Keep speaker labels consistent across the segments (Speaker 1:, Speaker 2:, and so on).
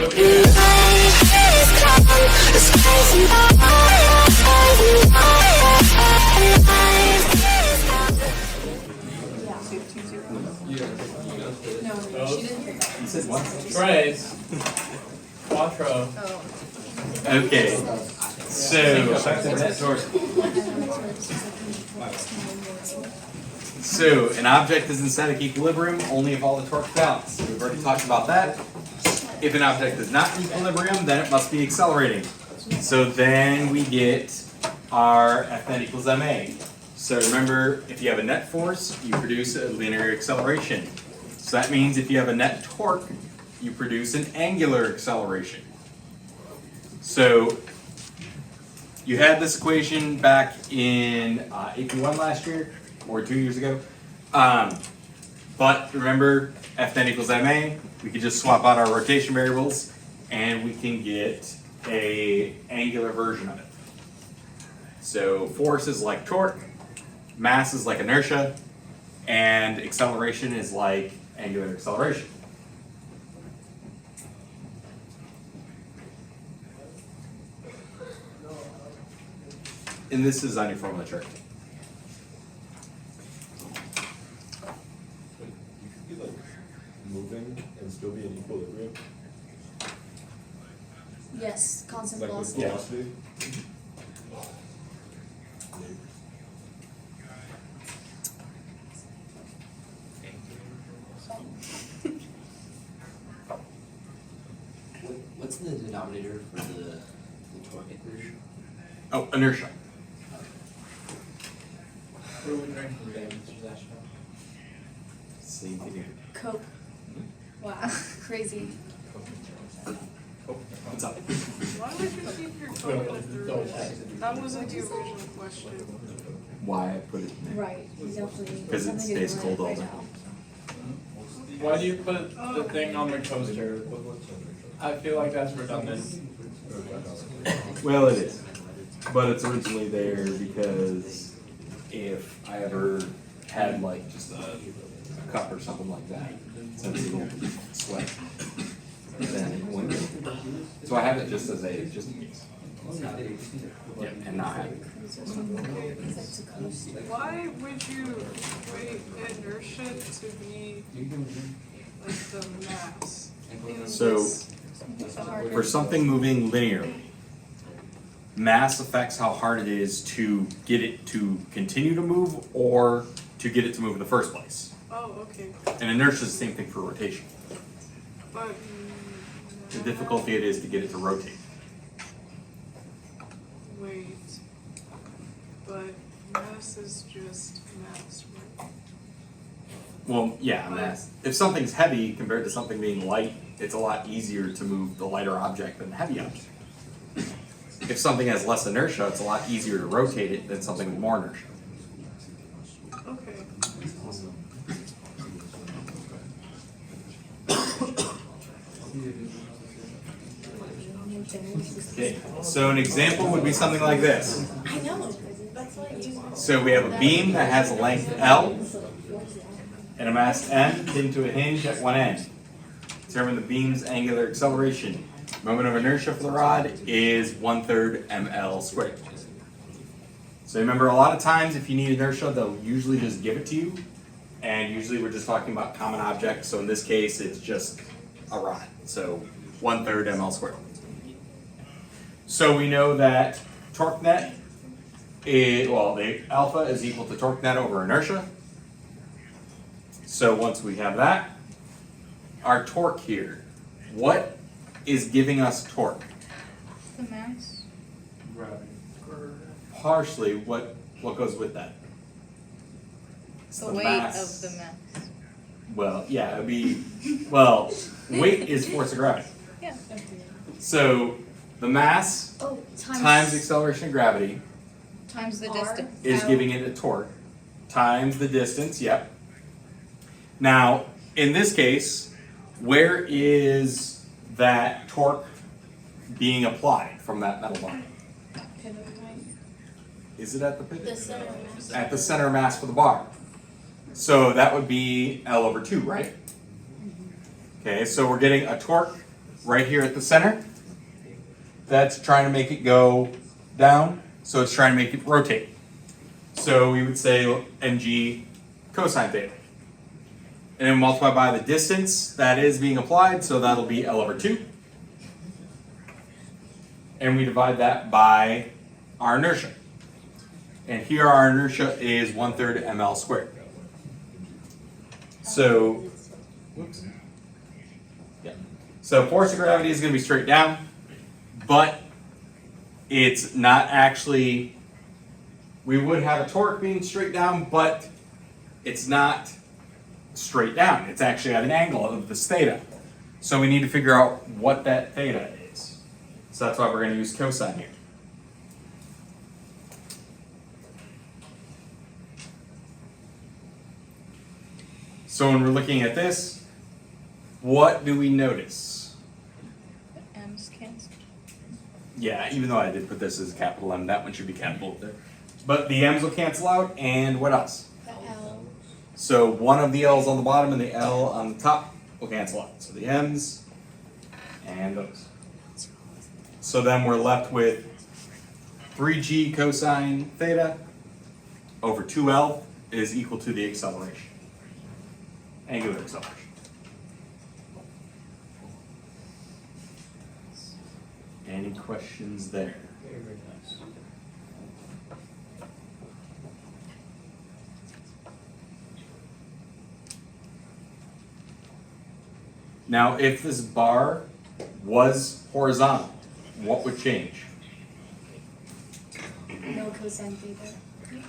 Speaker 1: You said what?
Speaker 2: Tres. Quattro.
Speaker 1: Okay. So an object is in static equilibrium only if all the torque balance. We've already talked about that. If an object is not in equilibrium, then it must be accelerating. So then we get our F net equals ma. So remember, if you have a net force, you produce a linear acceleration. So that means if you have a net torque, you produce an angular acceleration. So you had this equation back in AP1 last year, or 2 years ago. But remember, F net equals ma. We could just swap out our rotation variables, and we can get a angular version of it. So force is like torque, mass is like inertia, and acceleration is like angular acceleration. And this is on your formula chart.
Speaker 3: You could be like moving and still be in equilibrium.
Speaker 4: Yes, constant
Speaker 3: Like with
Speaker 4: velocity.
Speaker 3: velocity.
Speaker 5: What's the denominator for the torque equation?
Speaker 1: Oh, inertia.
Speaker 2: What are we drinking today, Mr. Zashko?
Speaker 1: Same thing here.
Speaker 4: Coke. Wow, crazy.
Speaker 1: What's up?
Speaker 6: Why would you keep your formula through? That wasn't the original question.
Speaker 1: Why I put it in there?
Speaker 4: Right, you definitely.
Speaker 1: Because it stays cold all day.
Speaker 2: Why do you put the thing on the coaster? I feel like that's redundant.
Speaker 1: Well, it is. But it's originally there because if I ever had like just a cup or something like that, since it will sweat, then it wouldn't. So I have it just as a, just in case. Yeah, and not have it.
Speaker 6: Why would you wait inertia to be like the mass? in
Speaker 1: So,
Speaker 6: this
Speaker 1: for something moving linearly, mass affects how hard it is to get it to continue to move or to get it to move in the first place.
Speaker 6: Oh, okay.
Speaker 1: And inertia is the same thing for rotation.
Speaker 6: But
Speaker 1: The difficulty it is to get it to rotate.
Speaker 6: wait. But mass is just mass, right?
Speaker 1: Well, yeah, mass. If something's heavy compared to something being light, it's a lot easier to move the lighter object than the heavy object. If something has less inertia, it's a lot easier to rotate it than something with more inertia.
Speaker 6: Okay.
Speaker 1: Okay, so an example would be something like this.
Speaker 4: I know, that's why you.
Speaker 1: So we have a beam that has a length L and a mass M pinned to a hinge at one end. Determine the beam's angular acceleration. Moment of inertia for the rod is 1/3 ml squared. So remember, a lot of times if you need inertia, they'll usually just give it to you. And usually we're just talking about common objects. So in this case, it's just a rod. So 1/3 ml squared. So we know that torque net is, well, the alpha is equal to torque net over inertia. So once we have that, our torque here, what is giving us torque?
Speaker 4: The mass?
Speaker 2: Gravity.
Speaker 1: Partially, what goes with that? It's
Speaker 7: The weight
Speaker 1: mass.
Speaker 7: of the mass.
Speaker 1: Well, yeah, it'd be, well, weight is force of gravity.
Speaker 7: Yeah.
Speaker 1: So the mass
Speaker 4: Oh,
Speaker 1: times acceleration of gravity
Speaker 7: Times the
Speaker 4: R.
Speaker 7: distance.
Speaker 1: is giving it a torque times the distance, yep. Now, in this case, where is that torque being applied from that metal bar? Is it at the pivot?
Speaker 4: The center of mass.
Speaker 1: At the center of mass for the bar. So that would be L over 2, right? Okay, so we're getting a torque right here at the center. That's trying to make it go down, so it's trying to make it rotate. So we would say mg cosine theta. And then multiply by the distance that is being applied, so that'll be L over 2. And we divide that by our inertia. And here our inertia is 1/3 ml squared. So, whoops. Yeah. So force of gravity is going to be straight down, but it's not actually, we would have a torque being straight down, but it's not straight down. It's actually at an angle of this theta. So we need to figure out what that theta is. So that's why we're going to use cosine here. So when we're looking at this, what do we notice?
Speaker 4: The M's cancel.
Speaker 1: Yeah, even though I did put this as a capital M, that one should be capital there. But the M's will cancel out, and what else?
Speaker 4: The L.
Speaker 1: So one of the L's on the bottom and the L on the top will cancel out. So the M's and those. So then we're left with 3g cosine theta over 2L is equal to the acceleration. Angular acceleration. Any questions there? Now, if this bar was horizontal, what would change?
Speaker 4: No cosine theta.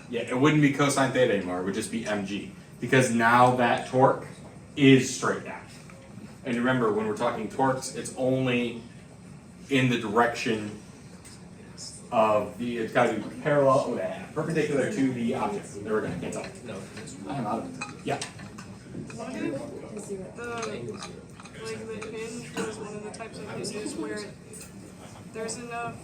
Speaker 1: Yeah, it wouldn't be cosine theta anymore, it would just be mg. Because now that torque is straight down. And remember, when we're talking torques, it's only in the direction of the, it's gotta be parallel, perpendicular to the object. There we go, can't tell. I'm out of it. Yeah.
Speaker 6: What if the hinge was one of the types of hinges where there's enough,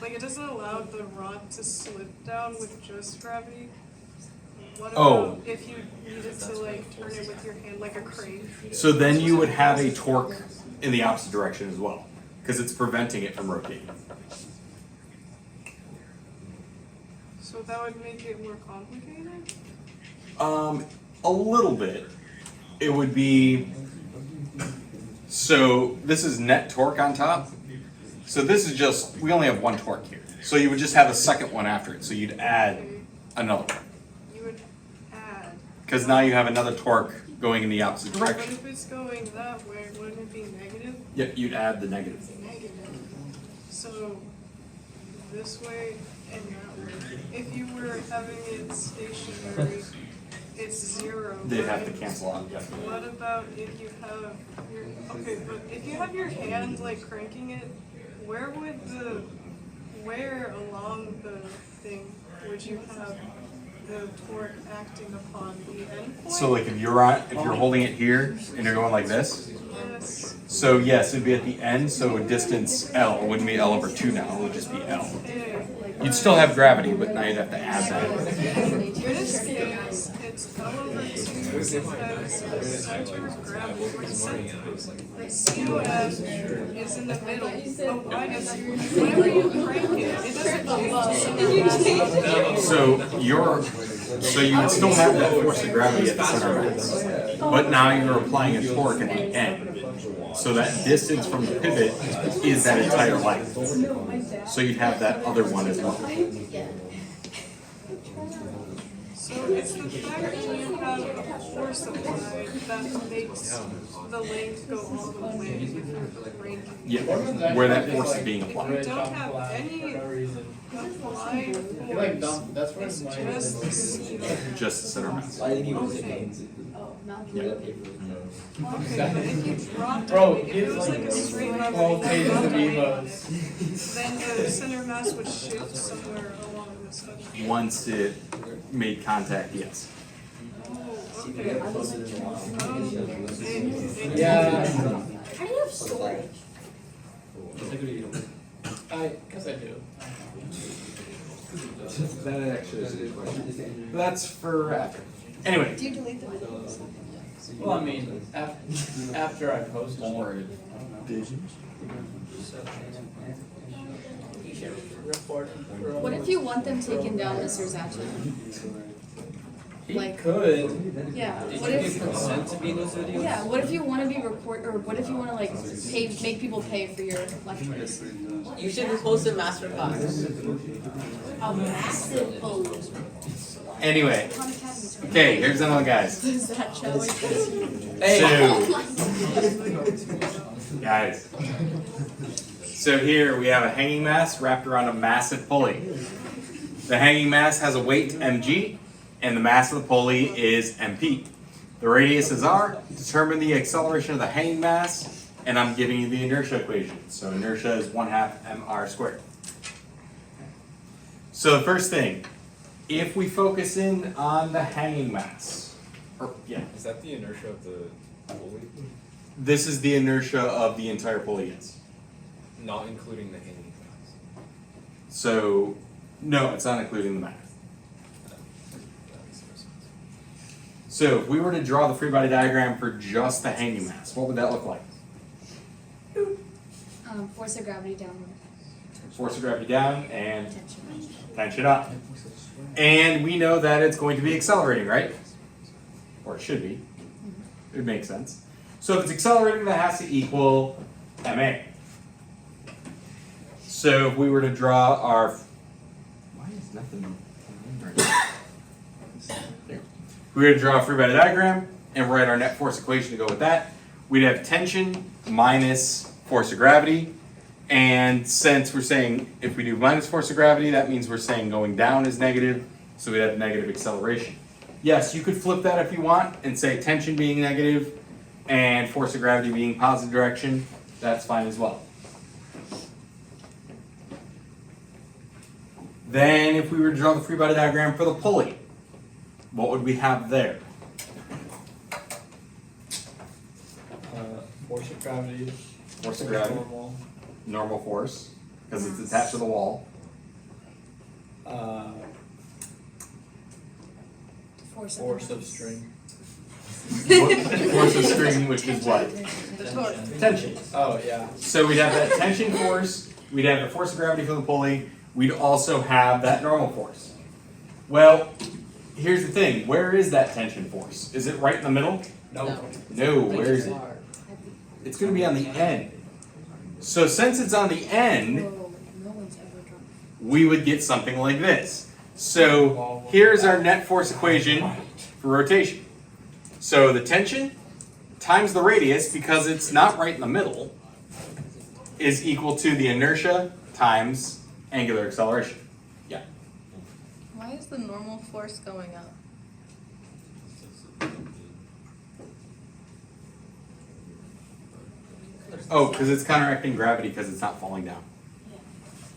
Speaker 6: like it doesn't allow the rod to slip down with just gravity? What about if you needed to like turn it with your hand like a crane?
Speaker 1: So then you would have a torque in the opposite direction as well, because it's preventing it from rotating.
Speaker 6: So that would make it more complicated?
Speaker 1: A little bit. It would be, so this is net torque on top. So this is just, we only have one torque here. So you would just have a second one after it. So you'd add another one.
Speaker 6: You would add.
Speaker 1: Because now you have another torque going in the opposite
Speaker 6: But
Speaker 1: direction.
Speaker 6: if it's going that way, wouldn't it be negative?
Speaker 1: Yep, you'd add the negative.
Speaker 6: Negative. So this way and that way. If you were having it stationary, it's 0.
Speaker 1: They'd have to
Speaker 6: right?
Speaker 1: cancel out. Yep.
Speaker 6: What about if you have your, okay, but if you have your hand like cranking it, where along the thing would you have the torque acting upon the end point?
Speaker 1: So like if you're holding it here and you're going like this.
Speaker 6: Yes.
Speaker 1: So yes, it'd be at the end. So distance L wouldn't be L over 2 now. It would just be L. You'd still have gravity, but now you'd have to add that.
Speaker 6: In this case, it's L over 2 because the center of gravity, or the center, COF is in the middle. But why does, whenever you crank it doesn't change.
Speaker 1: So you would still have that force of gravity at the center of mass, but now you're applying a torque at the end. So that distance from the pivot is that entire length. So you'd have that other one as well.
Speaker 6: So it's the fact that you have a force applied that makes the length go all the way if you're cranking.
Speaker 1: Yeah, where that force is being
Speaker 6: If you
Speaker 1: applied.
Speaker 6: don't have any applied force, it's just the seat.
Speaker 1: Just the center of mass.
Speaker 6: Okay, but if you dropped
Speaker 2: Bro,
Speaker 6: it, if it was like a straight line,
Speaker 2: 12
Speaker 6: where you
Speaker 2: pages of
Speaker 6: dropped it,
Speaker 2: emos.
Speaker 6: then the center mass would shift somewhere along the spectrum.
Speaker 1: Once it made contact, yes.
Speaker 6: Oh, okay.
Speaker 2: Yeah.
Speaker 4: How do you have storage?
Speaker 2: Because I do.
Speaker 1: That actually is a good question. That's for after. Anyway,
Speaker 4: Do you delete the videos?
Speaker 2: Well, I mean, after I post it, I don't know.
Speaker 4: What if you want them taken down, Mr. Zacha?
Speaker 2: He
Speaker 4: Like-
Speaker 2: could.
Speaker 4: Yeah.
Speaker 5: Did
Speaker 4: What
Speaker 5: you
Speaker 4: if?
Speaker 5: give consent to be in those videos?
Speaker 4: Yeah. What if you want to be or what if you want to like make people pay for your lectures?
Speaker 7: You should post a master class.
Speaker 4: A massive bully.
Speaker 1: Anyway,
Speaker 4: Khan Academy's right.
Speaker 1: okay, here's another guys.
Speaker 4: Is that challenge?
Speaker 1: So, guys. So here we have a hanging mass wrapped around a massive pulley. The hanging mass has a weight mg, and the mass of the pulley is mp. The radius is r. Determine the acceleration of the hanging mass, and I'm giving you the inertia equation. So inertia is 1/2 mr squared. So the first thing, if we focus in on the hanging mass,
Speaker 3: Is that the inertia of the pulley?
Speaker 1: this is the inertia of the entire pulley, yes.
Speaker 3: Not including the hanging mass.
Speaker 1: So, no, it's not including the math.
Speaker 3: That makes no sense.
Speaker 1: So, if we were to draw the free body diagram for just the hanging mass, what would that look like?
Speaker 4: Force of gravity downward.
Speaker 1: Force of gravity down and
Speaker 4: Tension.
Speaker 1: tension up. And we know that it's going to be accelerating, right? Or it should be. It would make sense. So if it's accelerating, that has to equal ma. So if we were to draw our... Why is nothing... There. If we were to draw a free body diagram and write our net force equation to go with that, we'd have tension minus force of gravity. And since we're saying if we do minus force of gravity, that means we're saying going down is negative, so we'd have negative acceleration. Yes, you could flip that if you want and say tension being negative and force of gravity being positive direction. That's fine as well. Then if we were to draw the free body diagram for the pulley, what would we have there?
Speaker 2: Force of gravity.
Speaker 1: Force of gravity.
Speaker 2: Normal.
Speaker 1: Normal force, because it's attached to the wall.
Speaker 4: Force
Speaker 2: Force of string.
Speaker 1: Force of string, which is what?
Speaker 7: The torque.
Speaker 1: Tension.
Speaker 2: Oh, yeah.
Speaker 1: So we'd have that tension force, we'd have the force of gravity for the pulley, we'd also have that normal force. Well, here's the thing, where is that tension force? Is it right in the middle?
Speaker 2: No.
Speaker 1: No, where is it? It's going to be on the end. So since it's on the end,
Speaker 4: Whoa, no one's ever drawn.
Speaker 1: we would get something like this. So here's our net force equation for rotation. So the tension times the radius, because it's not right in the middle, is equal to the inertia times angular acceleration. Yeah.
Speaker 7: Why is the normal force going up?
Speaker 1: Oh, because it's counteracting gravity because it's not falling down.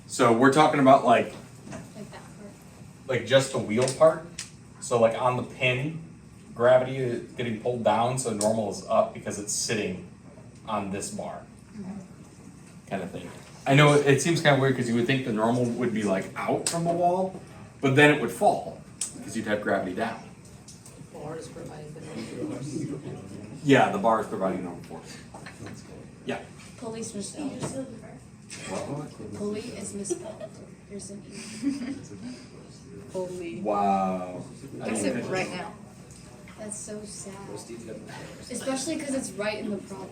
Speaker 1: So we're talking about like
Speaker 4: Like that part.
Speaker 1: like just the wheel part. So like on the pin, gravity is getting pulled down, so normal is up because it's sitting on this bar. Kind of thing. I know it seems kind of weird because you would think the normal would be like out from the wall, but then it would fall because you'd have gravity down.
Speaker 7: Bar is providing the normal force.
Speaker 1: Yeah, the bar is providing normal force. Yeah.
Speaker 4: Police misspelled. Pulley is misspelled. There's an E.
Speaker 7: Holy.
Speaker 1: Wow.
Speaker 7: Fix it right now.
Speaker 4: That's so sad. Especially because it's right in the problem.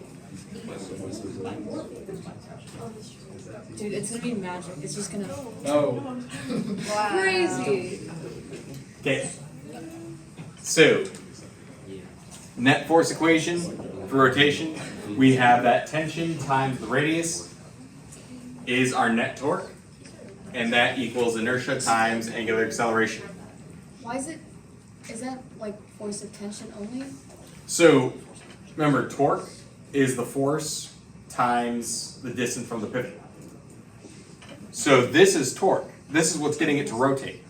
Speaker 4: Dude, it's gonna be magic. It's just gonna
Speaker 2: No.
Speaker 7: Wow.
Speaker 4: crazy.
Speaker 1: Okay. So, net force equation for rotation, we have that tension times the radius is our net torque, and that equals inertia times angular acceleration.
Speaker 4: Why is that like force of tension only?
Speaker 1: So, remember, torque is the force times the distance from the pivot. So this is torque. This is what's getting it to rotate.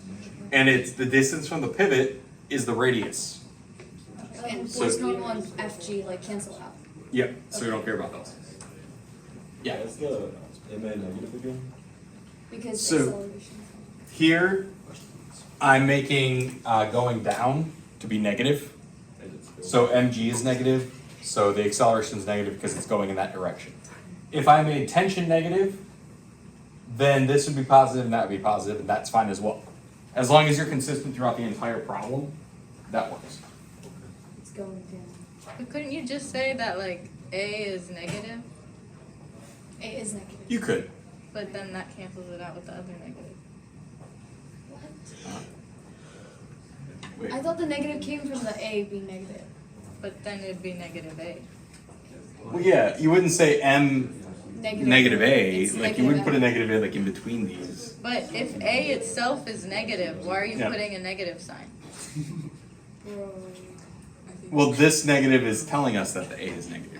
Speaker 1: And it's the distance from the pivot is the radius.
Speaker 4: And
Speaker 1: So-
Speaker 4: force normal and FG like cancel out.
Speaker 1: Yep, so we don't care about those. Yeah.
Speaker 3: What's the MA negative again?
Speaker 4: Because
Speaker 1: So-
Speaker 4: acceleration.
Speaker 1: Here, I'm making going down to be negative.
Speaker 3: And it's
Speaker 1: So mg is negative, so the acceleration is negative because it's going in that direction. If I made tension negative, then this would be positive and that would be positive, and that's fine as well. As long as you're consistent throughout the entire problem, that works.
Speaker 4: It's going down.
Speaker 7: But couldn't you just say that like A is negative,
Speaker 4: A is negative.
Speaker 1: You could.
Speaker 7: but then that cancels it out with the other negative?
Speaker 4: What?
Speaker 1: Wait.
Speaker 4: I thought the negative came from the A being negative.
Speaker 7: But then it'd be negative A.
Speaker 1: Well, yeah, you wouldn't say m negative a,
Speaker 4: It's
Speaker 1: like you wouldn't put a
Speaker 4: M.
Speaker 1: negative a like in between these.
Speaker 7: But if A itself is negative, why are you
Speaker 1: Yeah.
Speaker 7: putting a negative sign?
Speaker 4: Bro.
Speaker 1: Well, this negative is telling us that the a is negative.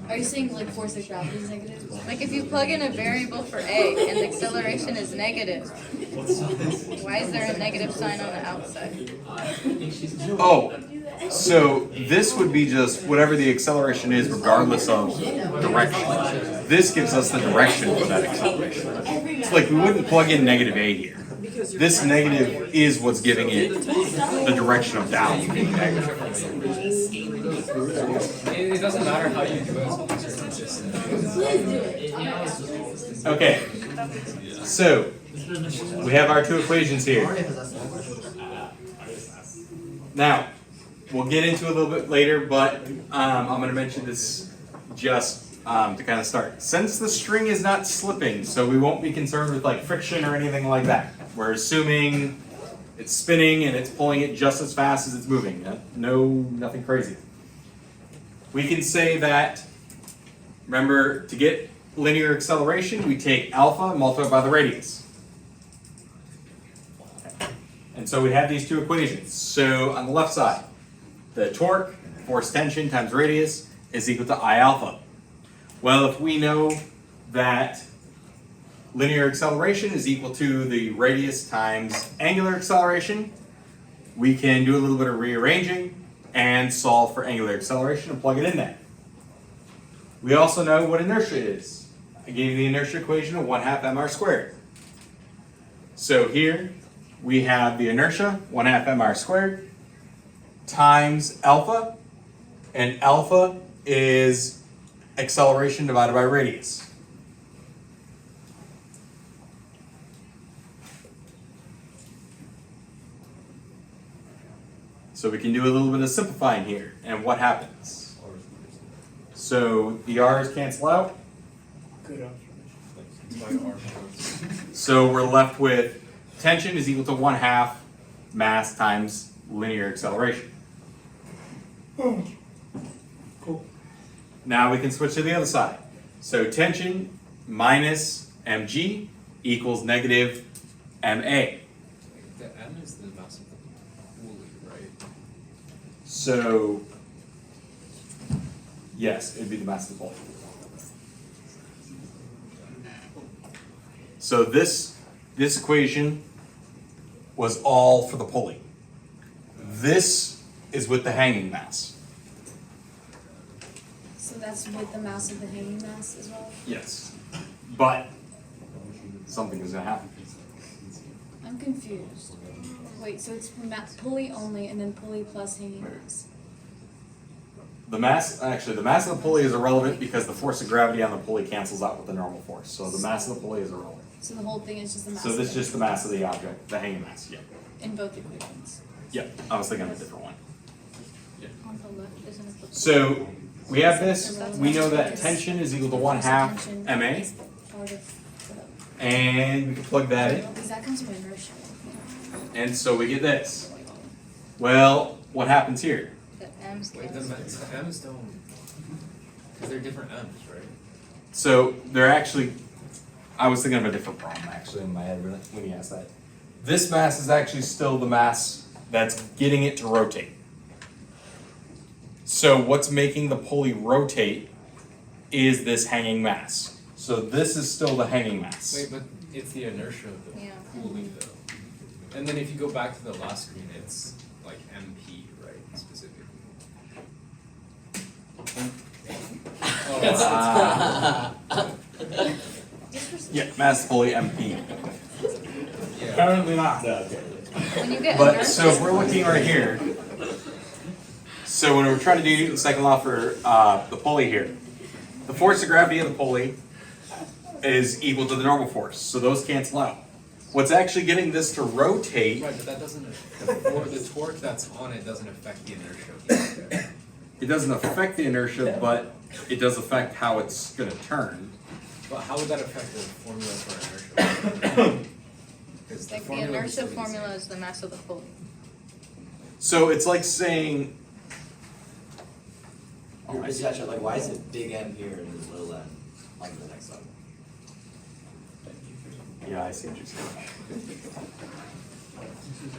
Speaker 4: Are you saying like force of gravity is negative?
Speaker 7: Like if you plug in a variable for A and the acceleration is negative, why is there a negative sign on the outside?
Speaker 1: Oh, so this would be just whatever the acceleration is regardless of direction. This gives us the direction for that acceleration. It's like we wouldn't plug in negative a here. This negative is what's giving it the direction of down being negative.
Speaker 2: It doesn't matter how you do it, as long as you're consistent.
Speaker 1: Okay, so we have our two equations here. Now, we'll get into it a little bit later, but I'm going to mention this just to kind of start. Since the string is not slipping, so we won't be concerned with like friction or anything like that. We're assuming it's spinning and it's pulling it just as fast as it's moving. Nothing crazy. We can say that, remember, to get linear acceleration, we take alpha multiplied by the radius. And so we have these two equations. So on the left side, the torque, force tension times radius, is equal to I alpha. Well, if we know that linear acceleration is equal to the radius times angular acceleration, we can do a little bit of rearranging and solve for angular acceleration and plug it in there. We also know what inertia is. I gave you the inertia equation of 1/2 mr squared. So here we have the inertia, 1/2 mr squared, times alpha, and alpha is acceleration divided by radius. So we can do a little bit of simplifying here, and what happens? So the r's cancel out,
Speaker 2: Good observation.
Speaker 1: so we're left with tension is equal to 1/2 mass times linear acceleration.
Speaker 2: Cool.
Speaker 1: Now we can switch to the other side. So tension minus mg equals negative ma.
Speaker 8: The M is the mass of the pulley, right?
Speaker 1: So yes, it'd be the mass of the pulley. So this equation was all for the pulley. This is with the hanging mass.
Speaker 4: So that's with the mass of the hanging mass as well?
Speaker 1: Yes. But something is gonna happen.
Speaker 4: I'm confused. Wait, so it's pulley only and then pulley plus hanging mass?
Speaker 1: The mass of the pulley is irrelevant because the force of gravity on the pulley cancels out with the normal force. So the mass of the pulley is irrelevant.
Speaker 4: So the whole thing is just the mass
Speaker 1: So
Speaker 4: of
Speaker 1: this is
Speaker 4: it
Speaker 1: just the mass of the object, the hanging mass, yeah.
Speaker 4: in both equations?
Speaker 1: Yeah, I was thinking of a different one.
Speaker 7: On the left, isn't it the
Speaker 1: So we have this, we know that tension is equal to 1/2
Speaker 4: Tension
Speaker 1: ma,
Speaker 4: is part of
Speaker 1: and we can plug that in,
Speaker 4: because that comes from inertia.
Speaker 1: and so we get this. Well, what happens here?
Speaker 7: The M's
Speaker 8: Wait, the M's don't, because they're different M's, right?
Speaker 1: So they're actually, I was thinking of a different problem actually in my head when you asked that. This mass is actually still the mass that's getting it to rotate. So what's making the pulley rotate is this hanging mass. So this is still the hanging mass.
Speaker 8: Wait, but it's the inertia of the
Speaker 7: Yeah.
Speaker 8: pulley though. And then if you go back to the last screen, it's like MP, right, specifically.
Speaker 1: Yeah, mass pulley MP.
Speaker 8: Yeah.
Speaker 2: Apparently not.
Speaker 7: When you get
Speaker 1: But
Speaker 7: inertia,
Speaker 1: so if we're looking right here, So when we're trying to do Newton's second law for the pulley here, the force of gravity of the pulley is equal to the normal force, so those cancel out. What's actually getting this to rotate,
Speaker 8: Right, but that doesn't, the torque that's on it doesn't affect the inertia.
Speaker 1: it doesn't affect the inertia, but it does affect how it's going to turn.
Speaker 8: But how would that affect the formula for inertia? 'Cause
Speaker 7: Like the
Speaker 8: formula would
Speaker 7: inertia
Speaker 8: still be the
Speaker 7: formula is the mass of the pulley.
Speaker 1: So it's like saying,
Speaker 5: I just got you, like, why is it big M here and there's little m on the next one?
Speaker 1: yeah, I see what you're saying.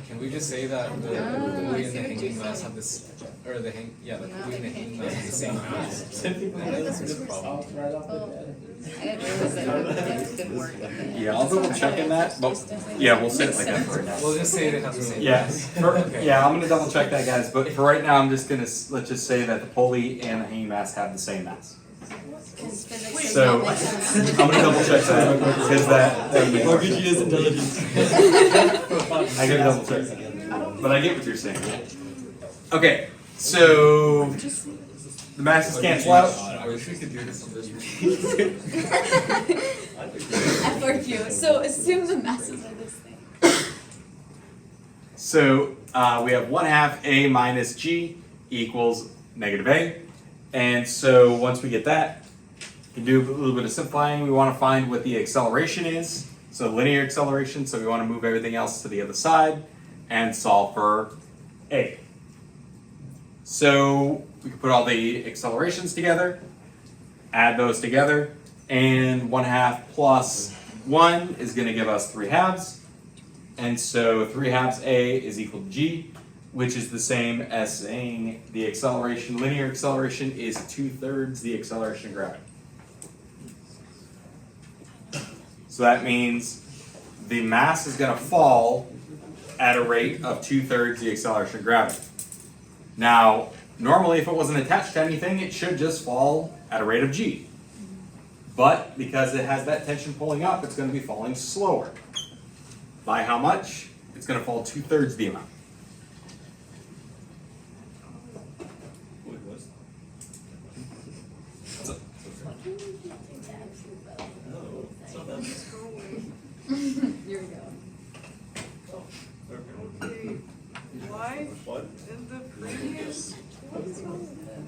Speaker 8: Can we just say that the
Speaker 7: I
Speaker 8: pulley and
Speaker 7: see
Speaker 8: the
Speaker 7: what you're
Speaker 8: hanging mass
Speaker 7: saying.
Speaker 8: have this, or the
Speaker 7: No,
Speaker 8: pulley and the
Speaker 7: they
Speaker 8: hanging
Speaker 7: can't.
Speaker 8: mass have the same mass?
Speaker 7: That's a good problem. I didn't realize that it didn't work.
Speaker 1: Yeah, I'll double check in that, but yeah, we'll say it like that for right now.
Speaker 8: We'll just say it has the same
Speaker 1: Yeah,
Speaker 8: mass.
Speaker 1: yeah, I'm gonna double check that, guys, but for right now, I'm just gonna, let's just say that the pulley and the hanging mass have the same mass.
Speaker 4: Because physics does
Speaker 1: So,
Speaker 4: not make sense.
Speaker 1: I'm gonna double check that, because that would make more sense.
Speaker 9: is intelligence.
Speaker 1: I gotta double check, but I get what you're saying. Okay, so, the masses cancel out.
Speaker 8: I wish we could do this on this.
Speaker 4: FRQ. So assume the masses are this thing.
Speaker 1: So we have 1/2 a minus g equals negative a. And so once we get that, we can do a little bit of simplifying. We want to find what the acceleration is. So linear acceleration, so we want to move everything else to the other side and solve for a. So we can put all the accelerations together, add those together, and 1/2 plus 1 is going to give us 3/2. And so 3/2 a is equal to g, which is the same as saying the acceleration, linear acceleration, is 2/3 the acceleration of gravity. So that means the mass is going to fall at a rate of 2/3 the acceleration of gravity. Now, normally if it wasn't attached to anything, it should just fall at a rate of g. But because it has that tension pulling up, it's going to be falling slower. By how much? It's going to fall 2/3 the amount.
Speaker 4: Here we go.
Speaker 6: Okay, why in the previous,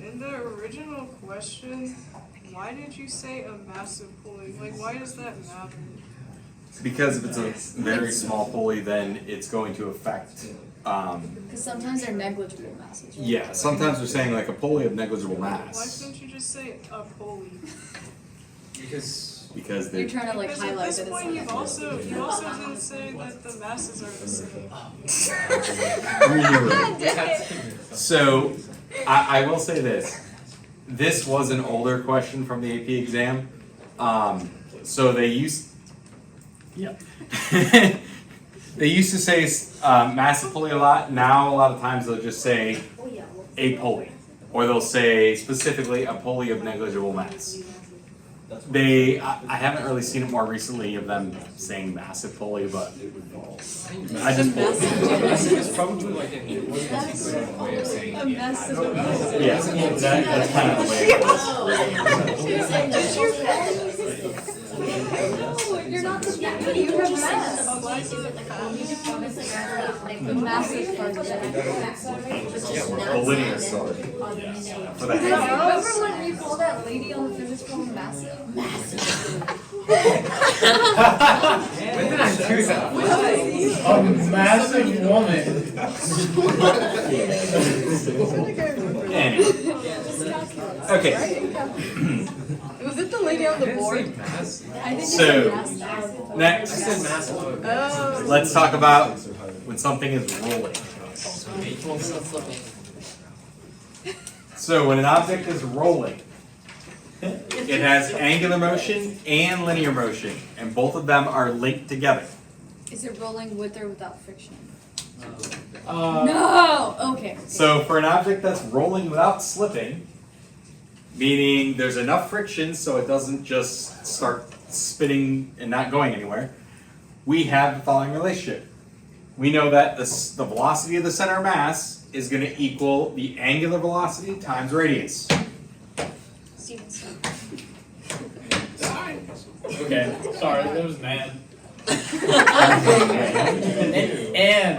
Speaker 6: in the original question, why did you say a massive pulley? Like, why does that matter?
Speaker 1: Because if it's a very small pulley, then it's going to affect.
Speaker 4: Because sometimes they're negligible masses. Right?
Speaker 1: Yeah, sometimes we're saying like a pulley of negligible
Speaker 6: Why
Speaker 1: mass.
Speaker 6: couldn't you just say a pulley?
Speaker 1: Because
Speaker 4: You're
Speaker 1: they're.
Speaker 4: trying to like
Speaker 6: Because at
Speaker 4: highlight
Speaker 6: this
Speaker 4: that it's
Speaker 6: point,
Speaker 4: not
Speaker 6: you also didn't say that the masses are the same.
Speaker 1: So, I will say this. This was an older question from the AP exam. So they used. Yeah. They used to say massive pulley a lot. Now a lot of times they'll just say a pulley, or they'll say specifically a pulley of negligible mass. I haven't really seen it more recently of them saying massive pulley, but I just
Speaker 8: It's probably like an articulated way of saying
Speaker 4: a
Speaker 8: it.
Speaker 4: massive.
Speaker 1: yeah, that's kind of the way it was.
Speaker 4: No, you're not the baby. You have mass. The massive part of it.
Speaker 1: The linear side. For the hanging.
Speaker 4: Remember when you called that lady on the physics problem massive? Massive.
Speaker 2: When did I do that? A massive woman.
Speaker 1: Anyway. Okay.
Speaker 7: Was it the lady on the board?
Speaker 8: Mass?
Speaker 4: I think
Speaker 1: So,
Speaker 4: it's massive.
Speaker 1: Next,
Speaker 7: Oh.
Speaker 1: let's talk about when something is rolling. So when an object is rolling, it has angular motion and linear motion, and both of them are linked together.
Speaker 4: Is it rolling with or without friction?
Speaker 2: Uh,
Speaker 4: No. Okay.
Speaker 1: So for an object that's rolling without slipping, meaning there's enough friction so it doesn't just start spinning and not going anywhere, we have the following relationship. We know that the velocity of the center of mass is going to equal the angular velocity times radius.
Speaker 4: Stevenson.
Speaker 2: Okay, sorry, that was mad. And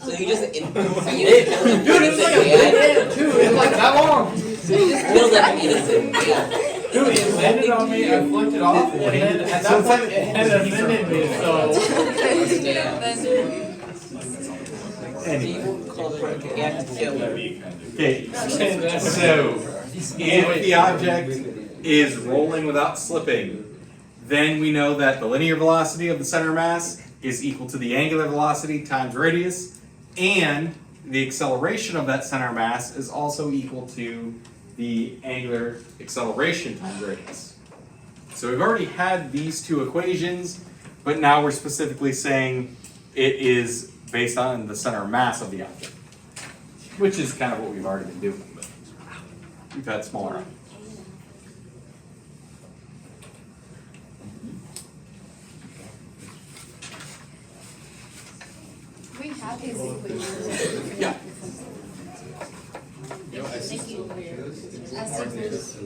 Speaker 5: So you just
Speaker 2: dude, it's like a minute, dude, it's like that long.
Speaker 5: So you just feel that innocent man.
Speaker 2: Dude, it landed on me, I flipped it off, and then at that point, it had offended me, so.
Speaker 1: Anyway.
Speaker 5: Can't kill her.
Speaker 1: Okay, so if the object is rolling without slipping, then we know that the linear velocity of the center of mass is equal to the angular velocity times radius, and the acceleration of that center of mass is also equal to the angular acceleration times radius. So we've already had these two equations, but now we're specifically saying it is based on the center of mass of the object, which is kind of what we've already been doing, but we've had smaller objects.
Speaker 4: We have these equations.
Speaker 1: Yeah.
Speaker 4: Thank you. S equals,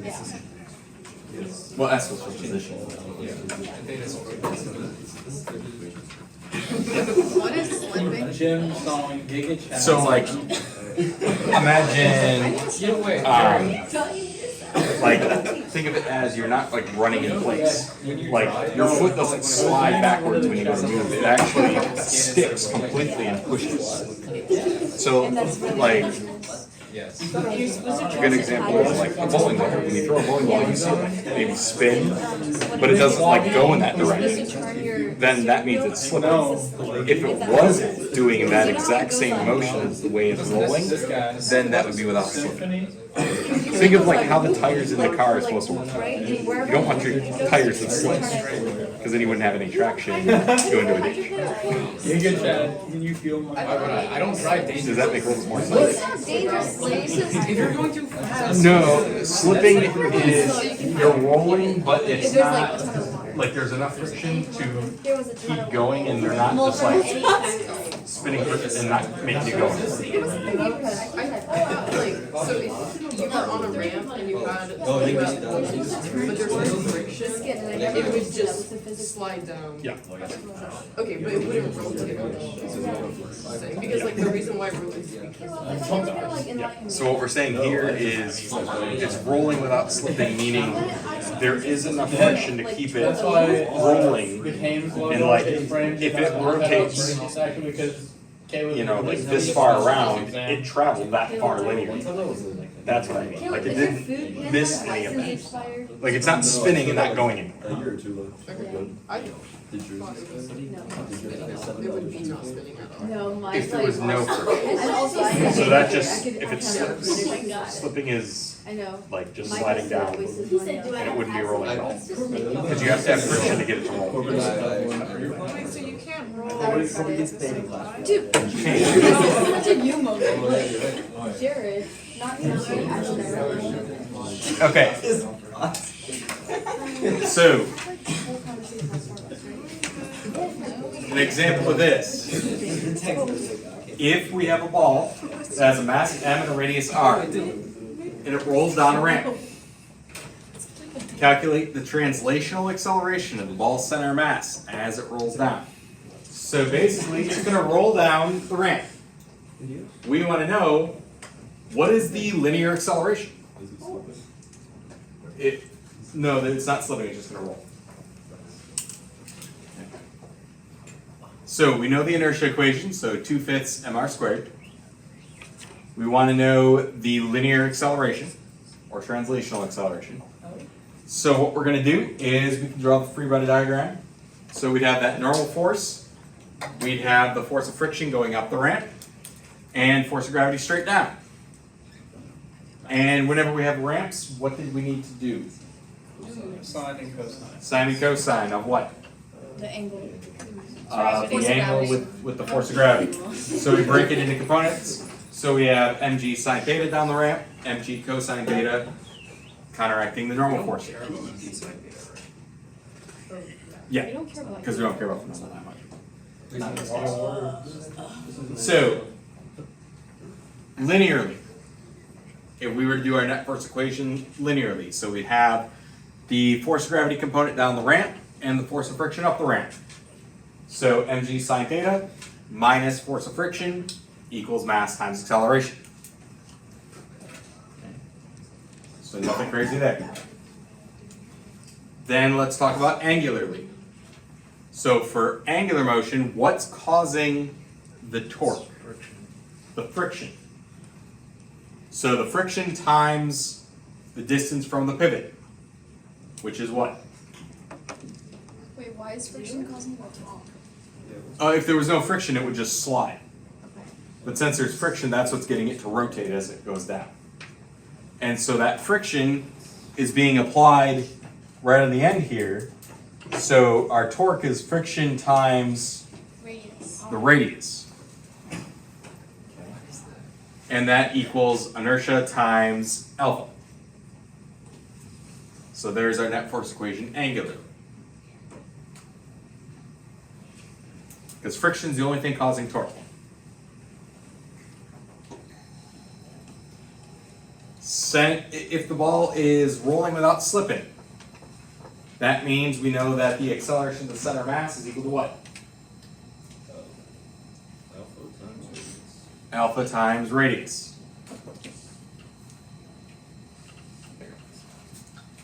Speaker 4: yeah.
Speaker 1: Well, S was for position.
Speaker 6: What is slipping?
Speaker 2: Jim song Giga Chat.
Speaker 1: So like, imagine, like, think of it as you're not like running in place. Like, your foot doesn't slide backwards when you go to move, it actually sticks completely and pushes. So, like,
Speaker 8: Yes.
Speaker 1: a good example is like a bowling ball. When you throw a bowling ball, you see it maybe spin, but it doesn't like go in that direction. Then that means it's slipping. If it wasn't doing that exact same motion as the way it's rolling, then that would be without slipping. Think of like how the tires in the car are supposed to work. You don't want your tires to slip, because then you wouldn't have any traction go into a ditch.
Speaker 2: Giga Chat, can you feel my?
Speaker 8: I don't drive dangerous.
Speaker 1: Does that make a little more sense?
Speaker 7: It's not dangerous places.
Speaker 8: If you're going too fast.
Speaker 1: No, slipping is you're rolling, but it's not like there's enough friction to keep going, and they're not just like spinning and not making you go.
Speaker 9: So if you were on a ramp and you had but there's no friction, it would just slide down.
Speaker 1: Yeah.
Speaker 9: Okay, but it wouldn't rotate on the because like the reason why it rotates is because
Speaker 1: So what we're saying here is it's rolling without slipping, meaning there is enough friction to keep it
Speaker 2: That's why
Speaker 1: rolling.
Speaker 2: the Hames
Speaker 1: And
Speaker 2: logo
Speaker 1: like,
Speaker 2: is framed
Speaker 1: if
Speaker 2: in
Speaker 1: it
Speaker 2: that
Speaker 1: rotates,
Speaker 2: it's actually because Caleb
Speaker 1: you know, like
Speaker 2: was
Speaker 1: this
Speaker 2: doing
Speaker 1: far
Speaker 2: this
Speaker 1: around,
Speaker 2: exam.
Speaker 1: it traveled that far linearly. That's what I mean. Like it didn't miss any of that. Like it's not spinning and not going anywhere.
Speaker 3: A year or two left.
Speaker 9: okay. I
Speaker 3: Did yours?
Speaker 9: thought it was it would be not spinning at all.
Speaker 4: No, mine's
Speaker 1: If there was no friction.
Speaker 4: And also I.
Speaker 1: So that just, if it slips, slipping is
Speaker 4: I know.
Speaker 1: like just sliding down, and it wouldn't be rolling at all.
Speaker 4: Because
Speaker 1: Because you have to have friction to get it to roll.
Speaker 6: Wait, so you can't roll
Speaker 4: Dude,
Speaker 1: You can't.
Speaker 4: this is such a you moment. Jared, not you, I don't know.
Speaker 1: Okay. So, an example of this. If we have a ball that has a mass m and a radius r, and it rolls down a ramp, calculate the translational acceleration of the ball's center mass as it rolls down. So basically, it's going to roll down the ramp. We want to know, what is the linear acceleration? No, it's not slipping, it's just going to roll. So we know the inertia equation, so 2/5 mr squared. We want to know the linear acceleration, or translational acceleration. So what we're going to do is we can draw the free body diagram. So we'd have that normal force, we'd have the force of friction going up the ramp, and force of gravity straight down. And whenever we have ramps, what did we need to do?
Speaker 2: Sine and cosine.
Speaker 1: Sine and cosine of what?
Speaker 4: The angle.
Speaker 1: The angle with the force of gravity. So we break it into components. So we have mg sine theta down the ramp, mg cosine theta counteracting the normal force. Yeah, because we don't care about the normal that much. So linearly. If we were to do our net force equation linearly, so we'd have the force of gravity component down the ramp and the force of friction up the ramp. So mg sine theta minus force of friction equals mass times acceleration. So nothing crazy there. Then let's talk about angularly. So for angular motion, what's causing the torque? The friction. So the friction times the distance from the pivot, which is what?
Speaker 4: Wait, why is friction causing the torque?
Speaker 1: If there was no friction, it would just slide.
Speaker 4: Okay.
Speaker 1: But since there's friction, that's what's getting it to rotate as it goes down. And so that friction is being applied right on the end here. So our torque is friction times
Speaker 4: Radius.
Speaker 1: the radius. And that equals inertia times alpha. So there's our net force equation angular. Because friction is the only thing causing torque. If the ball is rolling without slipping, that means we know that the acceleration to the center of mass is equal to what? Alpha times radius.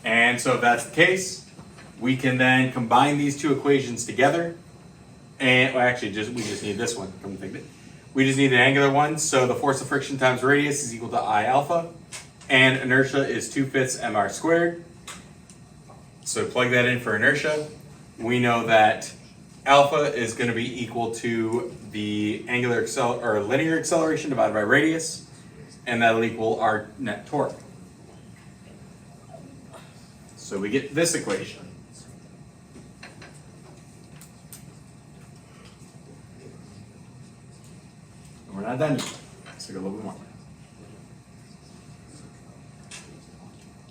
Speaker 1: And so if that's the case, we can then combine these two equations together. And well, actually, we just need this one. Come to think of it. We just need an angular one. So the force of friction times radius is equal to I alpha. And inertia is 2/5 mr squared. So plug that in for inertia. We know that alpha is going to be equal to the angular or linear acceleration divided by radius, and that'll equal our net torque. So we get this equation. And we're not done yet. Let's take a little bit more.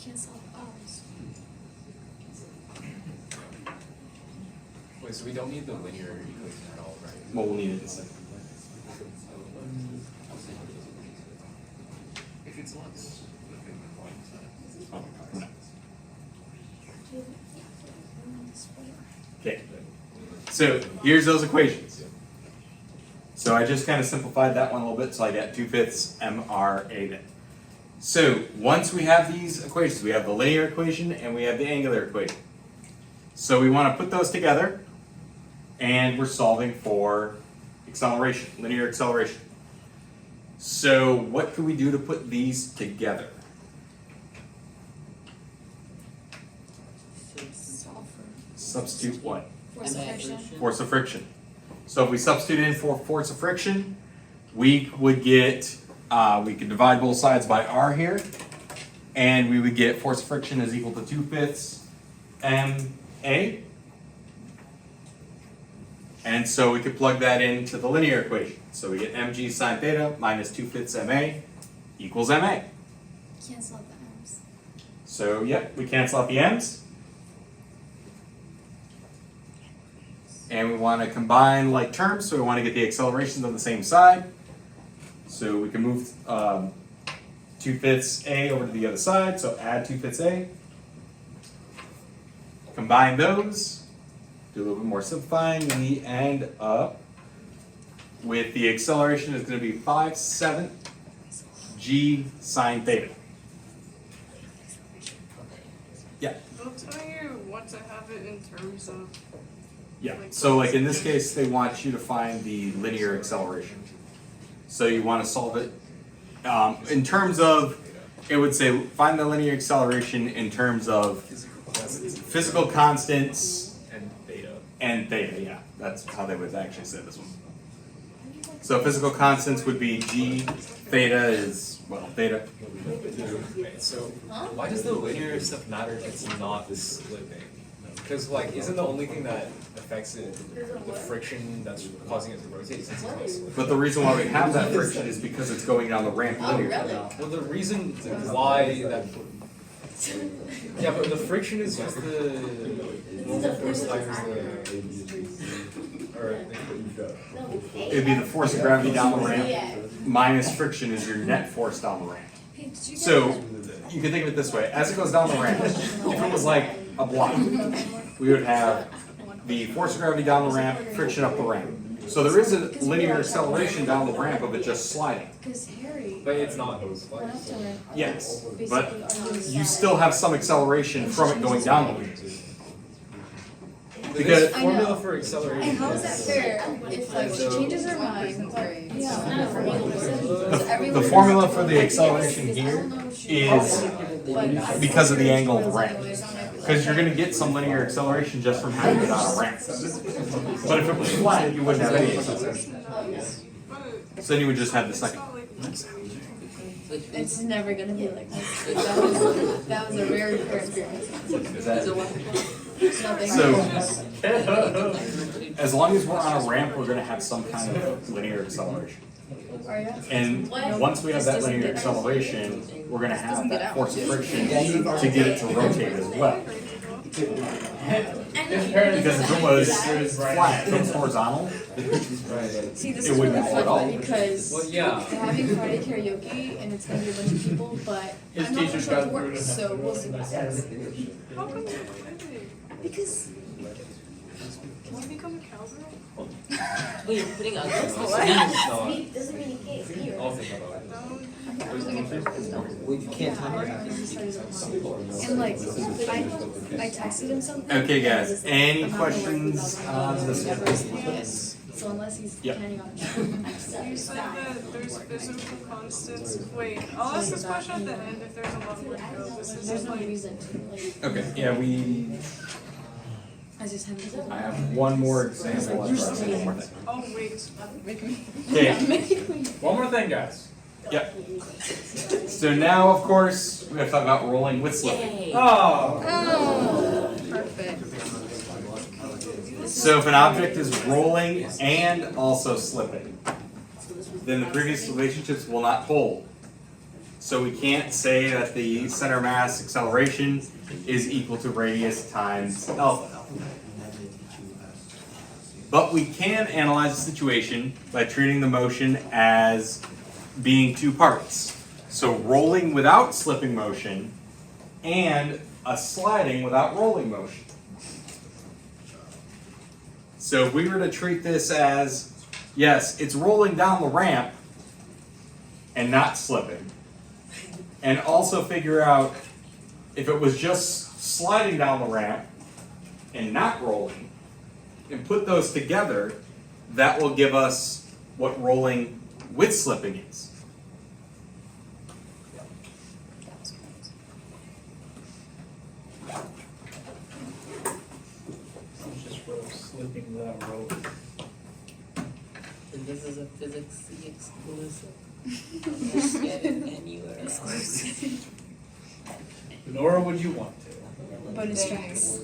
Speaker 4: Can't solve ours.
Speaker 8: Wait, so we don't need the linear equation at all, right?
Speaker 1: Well, we'll need it in a second.
Speaker 8: If it's less.
Speaker 1: Oh, no. Okay. So here's those equations. So I just kind of simplified that one a little bit, so I got 2/5 mRA then. So once we have these equations, we have the linear equation and we have the angular equation. So we want to put those together, and we're solving for acceleration, linear acceleration. So what can we do to put these together? Substitute what?
Speaker 4: Force of friction.
Speaker 1: Force of friction. So if we substitute in for force of friction, we would get, we could divide both sides by r here, and we would get force of friction is equal to 2/5 ma. And so we could plug that into the linear equation. So we get mg sine theta minus 2/5 ma equals ma.
Speaker 4: Cancel out the m's.
Speaker 1: So yep, we cancel out the m's. And we want to combine like terms, so we want to get the accelerations on the same side. So we can move 2/5 a over to the other side, so add 2/5 a. Combine those, do a little bit more simplifying, we end up with the acceleration is going to be 5/7 g sine theta. Yeah.
Speaker 6: They'll tell you what to have it in terms of.
Speaker 1: Yeah, so like in this case, they want you to find the linear acceleration. So you want to solve it in terms of, it would say find the linear acceleration in terms of physical constants and theta, yeah. That's how they would actually say this one. So physical constants would be g, theta is, well, theta.
Speaker 8: Okay, so why does the linear stuff matter if it's not slipping? Because like, isn't the only thing that affects it the friction that's causing it to rotate since it's not slipping?
Speaker 1: But the reason why we have that friction is because it's going down the ramp linear.
Speaker 8: Well, the reason why that. Yeah, but the friction is just the normal force times the. Or
Speaker 1: It'd be the force of gravity down the ramp minus friction is your net force down the ramp.
Speaker 4: Hey, did you
Speaker 1: So you can think of it this way: as it goes down the ramp, if it was like a block, we would have the force of gravity down the ramp, friction up the ramp. So there is a linear acceleration down the ramp of it just sliding.
Speaker 4: Because Harry
Speaker 8: But it's not.
Speaker 4: went up to her.
Speaker 1: Yes,
Speaker 4: Basically
Speaker 1: but
Speaker 4: arguing
Speaker 1: you
Speaker 4: that-
Speaker 1: still have some acceleration from it going down the ramp.
Speaker 8: This
Speaker 1: Because
Speaker 8: formula for acceleration
Speaker 4: And how is that fair if like she changes her mind? Yeah.
Speaker 1: the formula for the acceleration here is because of the angle of the ramp. Because you're going to get some linear acceleration just from having it on a ramp. But if it was flat, you wouldn't have any acceleration. So then you would just have the second.
Speaker 4: It's never gonna be like this. That was a very fair experience. Nothing.
Speaker 1: So as long as we're on a ramp, we're going to have some kind of linear acceleration.
Speaker 4: Are you?
Speaker 1: And once we have that linear acceleration, we're going to have that force of friction to get it to rotate as well. Because if it was flat, if it was horizontal,
Speaker 4: See, this
Speaker 1: It
Speaker 4: is
Speaker 1: wouldn't
Speaker 4: really
Speaker 1: fall at all.
Speaker 4: fun because
Speaker 8: Well, yeah.
Speaker 4: we're having Friday karaoke and it's gonna be a bunch of people, but
Speaker 2: His
Speaker 4: I'm not
Speaker 2: teacher's
Speaker 4: sure
Speaker 2: got
Speaker 4: it
Speaker 2: through
Speaker 4: works,
Speaker 2: to
Speaker 4: so we'll see what happens.
Speaker 6: How come you're quitting?
Speaker 4: Because
Speaker 6: Can you become a cowgirl?
Speaker 9: Wait, you're putting on this?
Speaker 8: No,
Speaker 10: Doesn't mean he can't hear.
Speaker 8: I'll think about it.
Speaker 5: Well, you can't tell me that.
Speaker 4: and like I texted him something.
Speaker 1: Okay,
Speaker 4: and it
Speaker 1: guys,
Speaker 4: was like,
Speaker 1: any
Speaker 4: I'm not gonna work
Speaker 1: questions
Speaker 4: without
Speaker 1: on
Speaker 4: him.
Speaker 1: this
Speaker 4: Never
Speaker 1: one?
Speaker 4: experienced. So unless he's
Speaker 1: Yep.
Speaker 4: planning on it.
Speaker 6: You said that there's physical constants. Wait, I'll ask this question at the end if there's a long way to go. This
Speaker 4: There's
Speaker 6: is
Speaker 4: no
Speaker 6: like,
Speaker 4: reason to like.
Speaker 1: Okay, yeah,
Speaker 4: I just haven't.
Speaker 1: I have one more example. I'll try to say one more thing.
Speaker 6: oh wait.
Speaker 1: Okay,
Speaker 2: One more thing, guys.
Speaker 1: yep. So now, of course, we have to talk about rolling with slipping.
Speaker 2: Oh.
Speaker 7: Oh, perfect.
Speaker 1: So if an object is rolling and also slipping, then the previous relationships will not hold. So we can't say that the center mass acceleration is equal to radius times alpha. But we can analyze the situation by treating the motion as being two parts. So rolling without slipping motion and a sliding without rolling motion. So if we were to treat this as, yes, it's rolling down the ramp and not slipping, and also figure out if it was just sliding down the ramp and not rolling, and put those together, that will give us what rolling with slipping is.
Speaker 2: Just for slipping without rolling.
Speaker 9: And this is a physics exclusive. Don't get it anywhere else.
Speaker 2: Nor would you want to.
Speaker 4: Bonus tracks.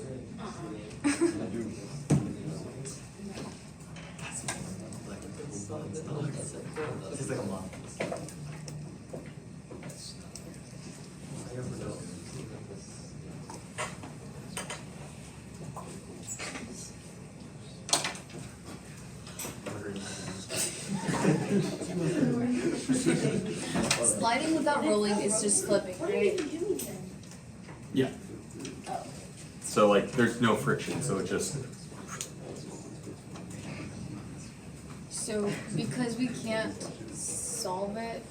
Speaker 5: This is like a lot.
Speaker 4: Sliding without rolling is just slipping, right?
Speaker 1: Yeah. So like, there's no friction, so it just,
Speaker 4: So because we can't solve it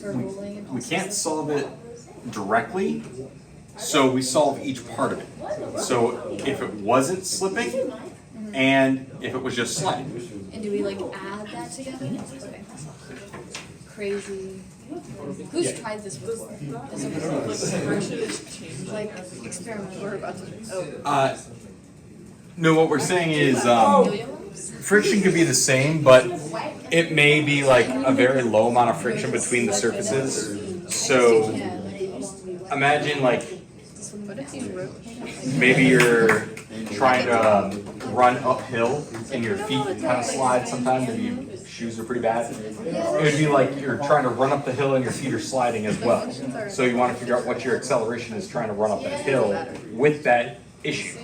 Speaker 4: for rolling and
Speaker 1: we
Speaker 4: also
Speaker 1: can't
Speaker 4: slipping-
Speaker 1: solve it directly, so we solve each part of it. So if it wasn't slipping, and if it was just sliding.
Speaker 4: And do we like add that together? Okay. Crazy. Who's
Speaker 1: Yeah.
Speaker 4: tried this before? Does it like experiment? We're about to.
Speaker 1: No, what we're saying is,
Speaker 4: Yo-yos?
Speaker 1: friction could be the same, but it may be like a very low amount of friction between the surfaces. So
Speaker 4: Yeah, like,
Speaker 1: imagine like
Speaker 7: What if you rotate?
Speaker 1: maybe you're trying to run uphill and your feet kind of slide sometimes if your shoes are pretty bad. It would be like you're trying to run up the hill and your feet are sliding as well. So you want to figure out what your acceleration is trying to run up that hill with that issue.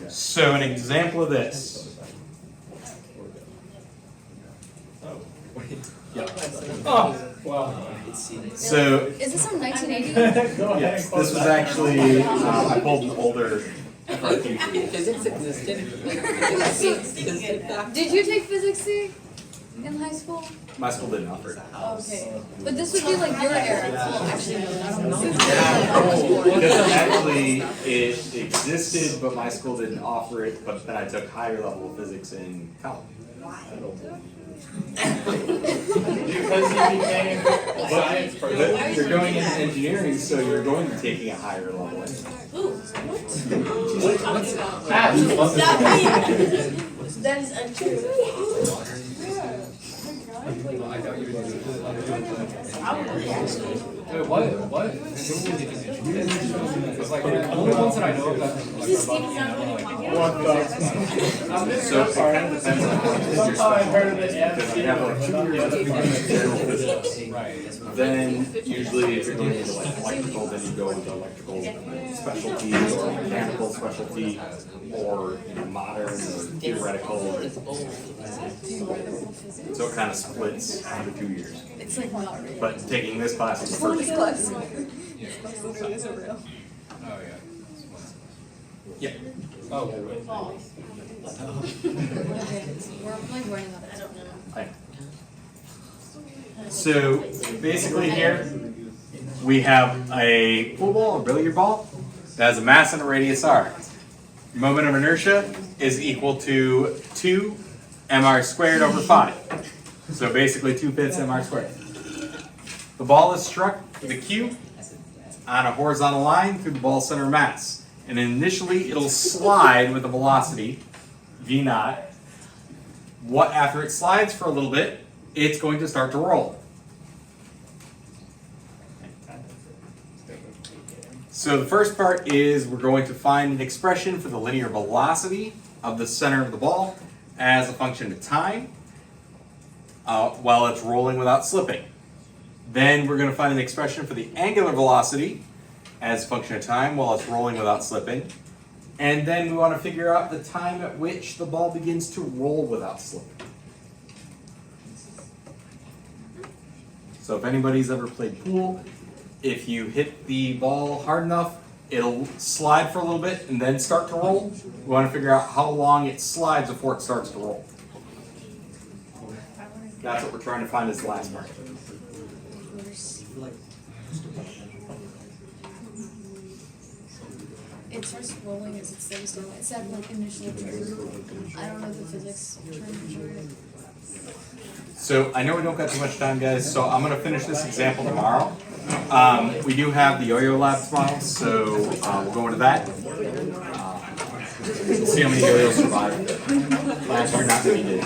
Speaker 1: So an example of this.
Speaker 2: Oh, wow.
Speaker 1: So
Speaker 4: Is this from 1980?
Speaker 2: Go ahead
Speaker 1: yes,
Speaker 2: and close
Speaker 1: this was
Speaker 2: that.
Speaker 1: actually I pulled an older FRQ.
Speaker 9: Physics existed.
Speaker 4: Did you take physics C in high school?
Speaker 1: My school didn't offer it.
Speaker 4: Okay. But this would be like your era. Well, actually, no, I don't know.
Speaker 1: Because actually it existed, but my school didn't offer it. But then I took higher level of physics in college.
Speaker 2: Because you became a science person.
Speaker 1: But you're going into engineering, so you're going to be taking a higher level.
Speaker 10: That is untrue.
Speaker 8: I doubt you would do it. Wait, what? Because like the only ones that I know of that like
Speaker 2: What the? I'm just
Speaker 1: So it kind of depends on how it is you're
Speaker 2: somehow I heard of it
Speaker 1: Because you have like 2 years of general physics.
Speaker 8: right.
Speaker 1: Then usually if you're going into like electrical, then you go into electrical specialty or mechanical specialty or modern or theoretical. So it kind of splits into 2 years.
Speaker 4: It's like not real.
Speaker 1: But taking this class is
Speaker 4: This
Speaker 1: perfect.
Speaker 4: class.
Speaker 6: Literally isn't real.
Speaker 8: Oh yeah.
Speaker 1: Yeah.
Speaker 8: Oh wait.
Speaker 4: Okay, we're like worrying about it.
Speaker 1: Right. So basically here we have a pool ball, a billiard ball, that has a mass and a radius r. Moment of inertia is equal to 2 mr squared over 5. So basically 2/5 mr squared. The ball is struck with a cue on a horizontal line through the ball's center of mass. And initially it'll slide with a velocity v0. After it slides for a little bit, it's going to start to roll. So the first part is we're going to find an expression for the linear velocity of the center of the ball as a function of time while it's rolling without slipping. Then we're going to find an expression for the angular velocity as a function of time while it's rolling without slipping. And then we want to figure out the time at which the ball begins to roll without slipping. So if anybody's ever played pool, if you hit the ball hard enough, it'll slide for a little bit and then start to roll. We want to figure out how long it slides before it starts to roll. That's what we're trying to find as the last part.
Speaker 4: It starts rolling as it slows down. It said like initial term. I don't know the physics term for it.
Speaker 1: So I know we don't got too much time, guys, so I'm going to finish this example tomorrow. We do have the yo-yo lab tomorrow, so we'll go into that. We'll see how many yo-yos survive. Last year, not many did.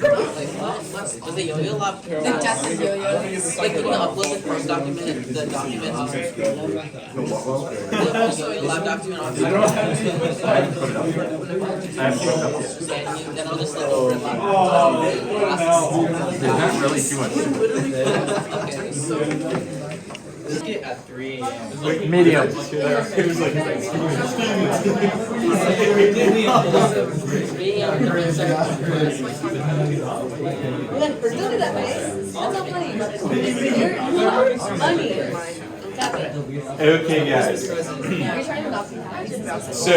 Speaker 9: Does the yo-yo lab
Speaker 4: The death of yo-yos.
Speaker 9: like when you upload the first document, the document on the yo-yo lab document on
Speaker 1: I haven't put it up yet.
Speaker 9: then I'll just like open it up.
Speaker 1: There's not really too much.
Speaker 5: Get at 3 a.m.
Speaker 1: Medium.
Speaker 9: We're still do that, man. That's not funny.
Speaker 1: Okay, guys. So,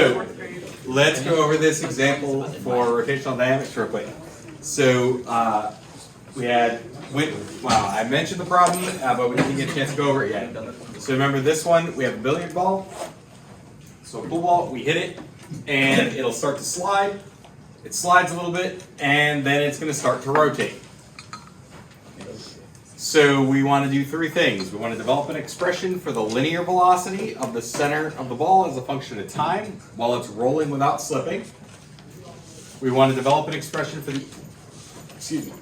Speaker 1: let's go over this example for rotational dynamics real quick. So, we had, I mentioned the problem, but we didn't get a chance to go over it yet. So remember this one, we have a billiard ball. So a pool ball, we hit it, and it'll start to slide. It slides a little bit, and then it's going to start to rotate. So we want to do 3 things. We want to develop an expression for the linear velocity of the center of the ball as a function of time while it's rolling without slipping. We want to develop an expression for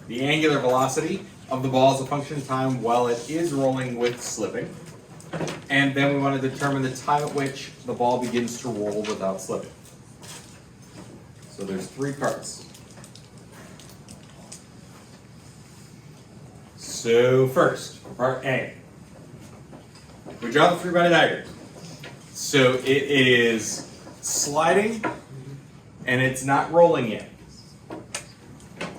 Speaker 1: the angular velocity of the ball as a function of time while it is rolling with slipping. And then we want to determine the time at which the ball begins to roll without slipping. So there's 3 parts. So first, part A. We draw the 3-body diagram. So it is sliding and it's not rolling yet.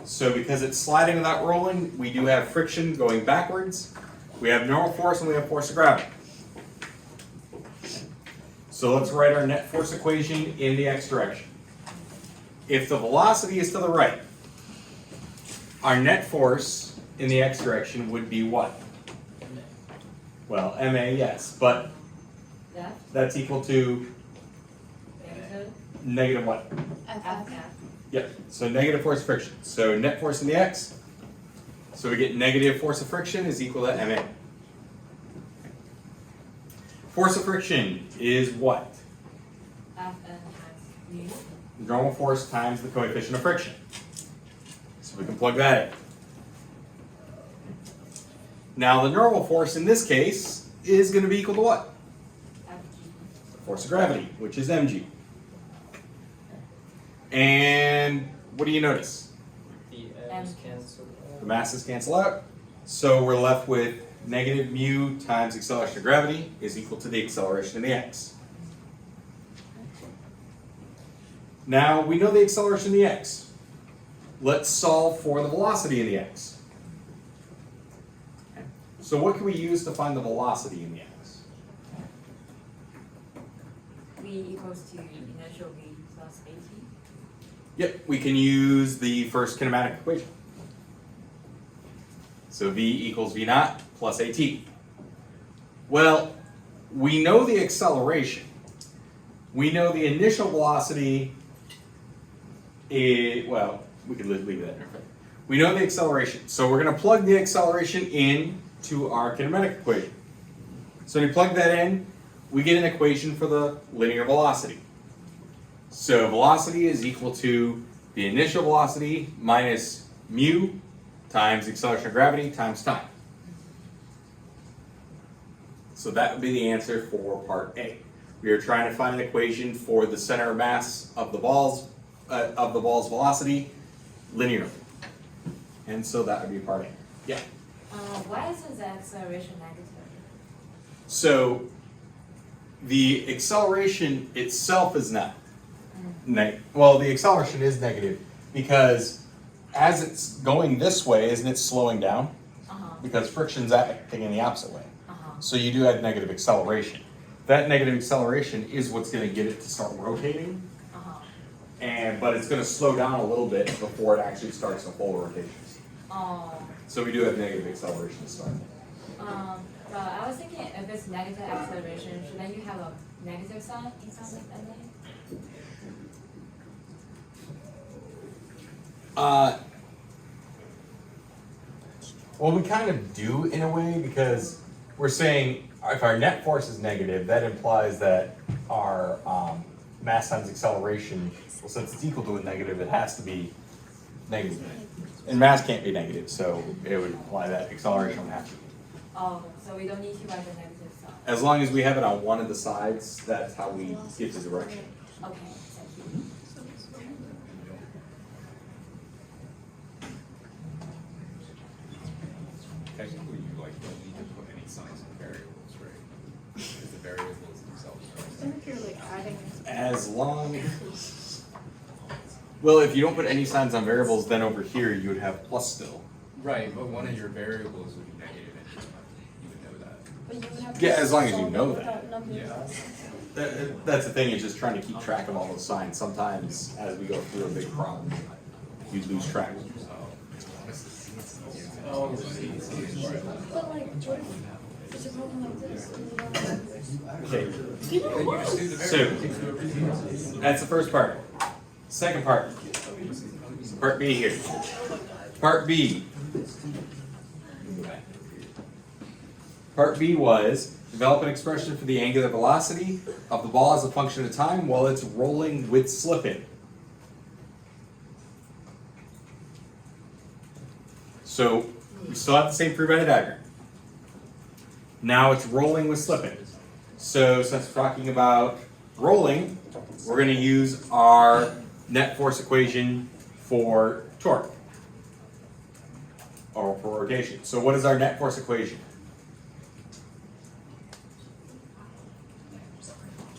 Speaker 1: So So because it's sliding without rolling, we do have friction going backwards. We have normal force and we have force of gravity. So let's write our net force equation in the x direction. If the velocity is to the right, our net force in the x direction would be what? Well, ma, yes, but that's equal to negative what? Yep, so negative force of friction. So net force in the x, so we get negative force of friction is equal to ma. Force of friction is what? Normal force times the coefficient of friction. So we can plug that in. Now the normal force in this case is going to be equal to what? Force of gravity, which is mg. And what do you notice?
Speaker 9: The M's cancel out.
Speaker 1: The masses cancel out. So we're left with negative mu times acceleration of gravity is equal to the acceleration in the x. Now we know the acceleration in the x. Let's solve for the velocity in the x. Okay. So what can we use to find the velocity in the x?
Speaker 10: V equals to initial V plus AT.
Speaker 1: Yep, we can use the first kinematic equation. So V equals V naught plus AT. Well, we know the acceleration. We know the initial velocity is, well, we could leave that there. We know the acceleration. So we're going to plug the acceleration in to our kinematic equation. So when you plug that in, we get an equation for the linear velocity. So velocity is equal to the initial velocity minus mu times acceleration of gravity times time. So that would be the answer for part A. We are trying to find an equation for the center of mass of the ball's velocity linearly. And so that would be part A. Yeah.
Speaker 10: Why isn't the acceleration negative?
Speaker 1: So the acceleration itself is not negative. Well, the acceleration is negative because as it's going this way, isn't it slowing down? Because friction's acting in the opposite way. So you do have negative acceleration. That negative acceleration is what's going to get it to start rotating. But it's going to slow down a little bit before it actually starts the full rotations. So we do have negative acceleration to start.
Speaker 10: Well, I was thinking if it's negative acceleration, shouldn't you have a negative sign in front of MA?
Speaker 1: Well, we kind of do in a way because we're saying if our net force is negative, that implies that our mass times acceleration, well, since it's equal to a negative, it has to be negative. And mass can't be negative, so it would imply that acceleration would have to be.
Speaker 10: Oh, so we don't need to write the negative sign.
Speaker 1: As long as we have it on one of the sides, that's how we get the direction.
Speaker 10: Okay, thank you.
Speaker 8: Technically, you like don't need to put any signs in variables, right? Because the variables themselves are.
Speaker 6: I think you're like adding.
Speaker 1: As long, well, if you don't put any signs on variables, then over here you would have plus still.
Speaker 8: Right, but one of your variables would be negative and you would know that.
Speaker 4: But you would have
Speaker 1: Yeah,
Speaker 4: to
Speaker 1: as long as you
Speaker 4: solve
Speaker 1: know
Speaker 4: it
Speaker 1: that.
Speaker 4: without numbers.
Speaker 8: Yeah.
Speaker 1: That's the thing, is just trying to keep track of all those signs. Sometimes as we go through a big problem, you lose track.
Speaker 2: Oh,
Speaker 4: But like, what if it's a problem like this? And you don't have
Speaker 1: Okay, so that's the first part. Second part, part B here. Part B. Part B was develop an expression for the angular velocity of the ball as a function of time while it's rolling with slipping. So we still have the same free body diagram. Now it's rolling with slipping. So since we're talking about rolling, we're going to use our net force equation for torque, or for rotation. So what is our net force equation?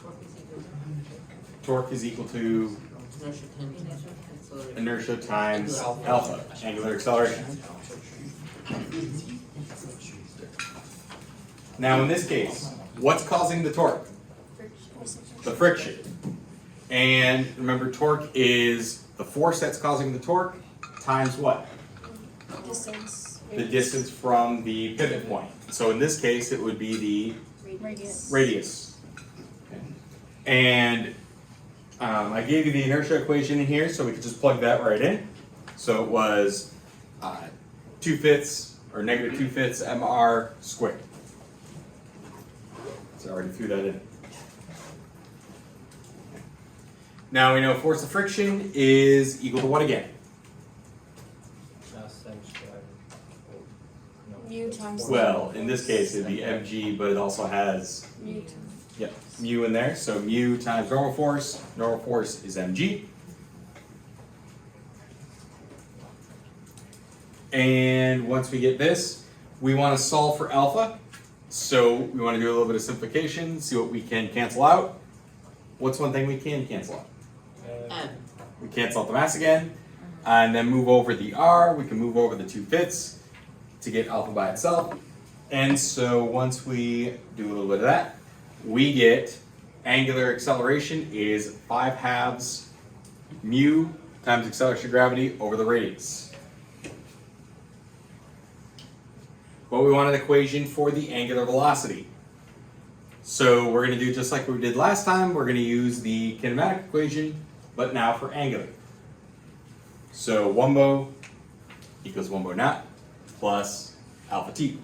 Speaker 10: Torque is equal to
Speaker 1: Torque is equal to Inertia times alpha, angular acceleration. Now in this case, what's causing the torque? The friction. And remember, torque is the force that's causing the torque times what?
Speaker 4: Distance.
Speaker 1: The distance from the pivot point. So in this case, it would be the
Speaker 4: Radius.
Speaker 1: radius. Okay. And I gave you the inertia equation in here, so we could just plug that right in. So it was 2/5 or negative 2/5 mr squared. So I already threw that in. Now we know force of friction is equal to what again?
Speaker 4: Mu times.
Speaker 1: Well, in this case, it'd be mg, but it also has
Speaker 4: Mu times.
Speaker 1: mu in there. So mu times normal force is mg. And once we get this, we want to solve for alpha. So we want to do a little bit of simplification, see what we can cancel out. What's one thing we can cancel out? We cancel out the mass again, and then move over the r. We can move over the 2/5 to get alpha by itself. And so once we do a little bit of that, we get angular acceleration is 5/2 mu times acceleration of gravity over the radius. But we want an equation for the angular velocity. So we're going to do just like we did last time. We're going to use the kinematic equation, but now for angular. So 1 mho equals 1 mho naught plus alpha t.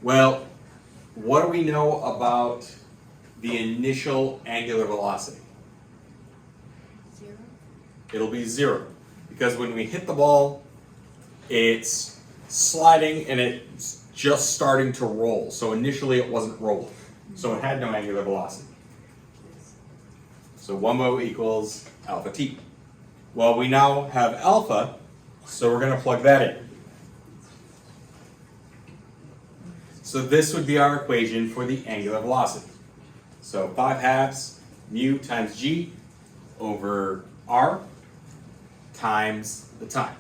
Speaker 1: Well, what do we know about the initial angular velocity?
Speaker 4: 0.
Speaker 1: It'll be 0, because when we hit the ball, it's sliding and it's just starting to roll. So initially it wasn't rolling, so it had no angular velocity. So 1 mho equals alpha t. Well, we now have alpha, so we're going to plug that in. So this would be our equation for the angular velocity. So 5/2 mu times g over r times the time.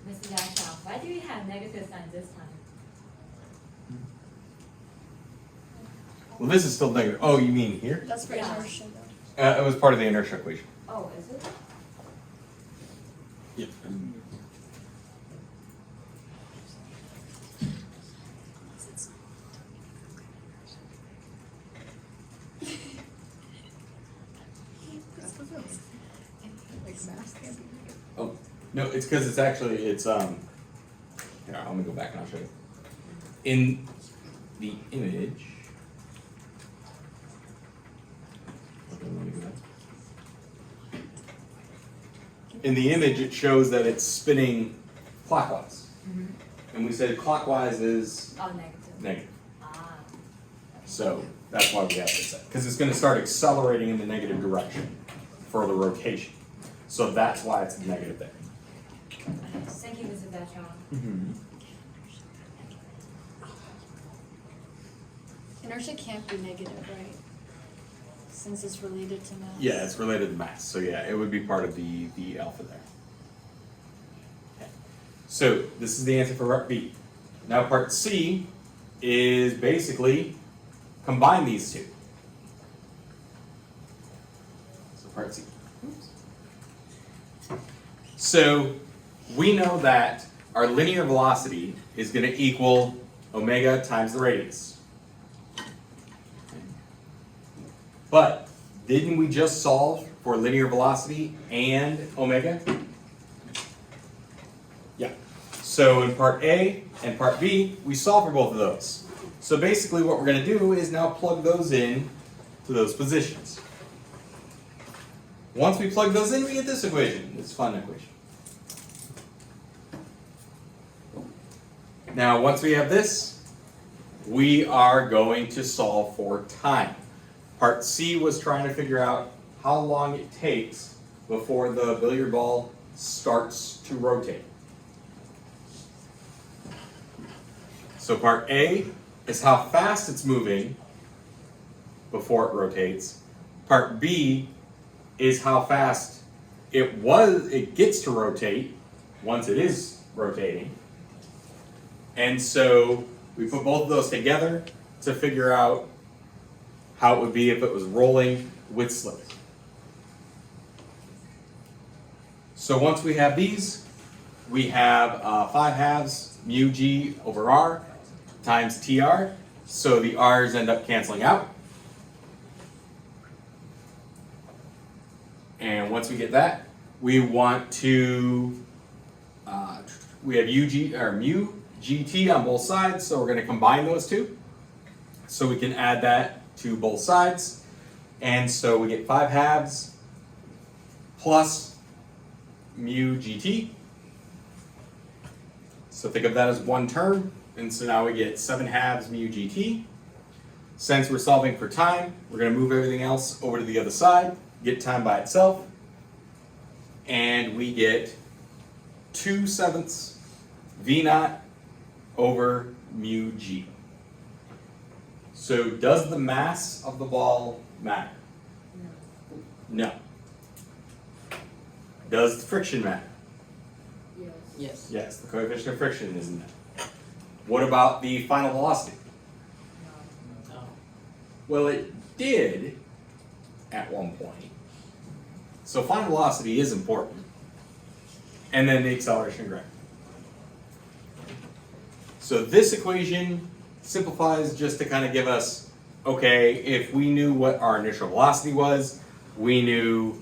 Speaker 10: Mr. Dashaw, why do we have negative sign this time?
Speaker 1: Well, this is still negative. Oh, you mean here?
Speaker 4: That's for
Speaker 10: Yeah.
Speaker 4: inertia though.
Speaker 1: It was part of the inertia equation.
Speaker 10: Oh, is it?
Speaker 1: Yep. Oh, no, it's because it's actually, here, I'm gonna go back and I'll show you. In the image. Okay, let me go back. In the image, it shows that it's spinning clockwise. And we said clockwise is
Speaker 10: Oh, negative.
Speaker 1: negative.
Speaker 10: Ah.
Speaker 1: So that's why we have this set. Because it's going to start accelerating in the negative direction for the rotation. So that's why it's negative there.
Speaker 10: Thank you, Mr. Dashaw.
Speaker 4: Inertia can't be negative, right? Since it's related to mass.
Speaker 1: Yeah, it's related to mass. So yeah, it would be part of the alpha there. Okay. So this is the answer for part B. Now part C is basically combine these two. So part C. So we know that our linear velocity is going to equal omega times the radius. But didn't we just solve for linear velocity and omega? Yeah. So in part A and part B, we solve for both of those. So basically what we're going to do is now plug those in to those positions. Once we plug those in, we get this equation, this fun equation. Now once we have this, we are going to solve for time. Part C was trying to figure out how long it takes before the billiard ball starts to rotate. So part A is how fast it's moving before it rotates. Part B is how fast it gets to rotate once it is rotating. And so we put both of those together to figure out how it would be if it was rolling with slipping. So once we have these, we have 5/2 mu g over r times tr. So the r's end up canceling out. And once we get that, we want to, we have mu gt on both sides, so we're going to combine those two. So we can add that to both sides. And so we get 5/2 plus mu gt. So think of that as one term. And so now we get 7/2 mu gt. Since we're solving for time, we're going to move everything else over to the other side, get time by itself. And we get 2/7 v naught over mu g. So does the mass of the ball matter? No. Does the friction matter?
Speaker 9: Yes.
Speaker 1: Yes, the coefficient of friction is in that. What about the final velocity?
Speaker 9: No.
Speaker 1: Well, it did at one point. So final velocity is important. And then the acceleration and gravity. So this equation simplifies just to kind of give us, okay, if we knew what our initial velocity was, we knew